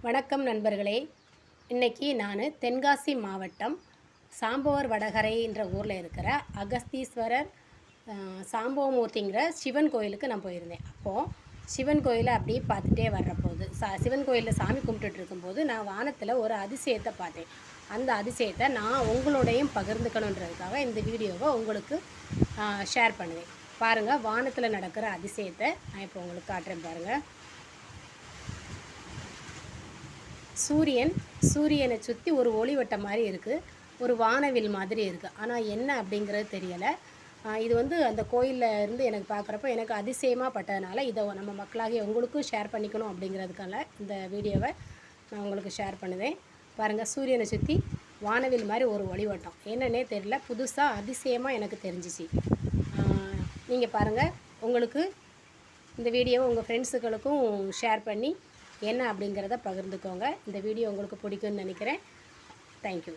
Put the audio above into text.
வணக்கம் நண்பர்களே. இன்றைக்கி நான் தென்காசி மாவட்டம் சாம்பவர் வடகரைன்ற ஊரில் இருக்கிற அகஸ்தீஸ்வரர் சாம்பவமூர்த்திங்கிற சிவன் கோயிலுக்கு நான் போயிருந்தேன். அப்போது சிவன் கோயிலை அப்படியே பார்த்துட்டே வர்றபோது சிவன் கோயிலில் சாமி கும்பிட்டுட்டு இருக்கும்போது நான் வானத்தில் ஒரு அதிசயத்தை பார்த்தேன். அந்த அதிசயத்தை நான் உங்களோடையும் பகிர்ந்துக்கணுன்றதுக்காக இந்த வீடியோவை உங்களுக்கு ஷேர் பண்ணுவேன். பாருங்கள், வானத்தில் நடக்கிற அதிசயத்தை நான் இப்போ உங்களுக்கு காட்டுறேன். பாருங்கள், சூரியனை சுற்றி ஒரு ஒளிவட்டம் மாதிரி இருக்குது, ஒரு வானவில் மாதிரி இருக்குது. ஆனால் என்ன அப்படிங்கிறது தெரியலை. இது அந்த கோயிலில் இருந்து எனக்கு பார்க்குறப்போ எனக்கு அதிசயமாக பட்டதுனால இதை நம்ம மக்களாகிய உங்களுக்கும் ஷேர் பண்ணிக்கணும் அப்படிங்கிறதுக்காக இந்த வீடியோவை நான் உங்களுக்கு ஷேர் பண்ணுவேன். பாருங்கள், சூரியனை சுற்றி வானவில் மாதிரி ஒரு ஒளிவட்டம், என்னன்னே தெரியல, புதுசாக அதிசயமாக எனக்கு தெரிஞ்சிச்சு. நீங்கள் பாருங்கள், உங்களுக்கு இந்த வீடியோவை உங்கள் ஃப்ரெண்ட்ஸுகளுக்கும் ஷேர் பண்ணி என்ன அப்படிங்கிறத பகிர்ந்துக்கோங்க. இந்த வீடியோ உங்களுக்கு பிடிக்கும்னு நினைக்கிறேன். தேங்க்யூ.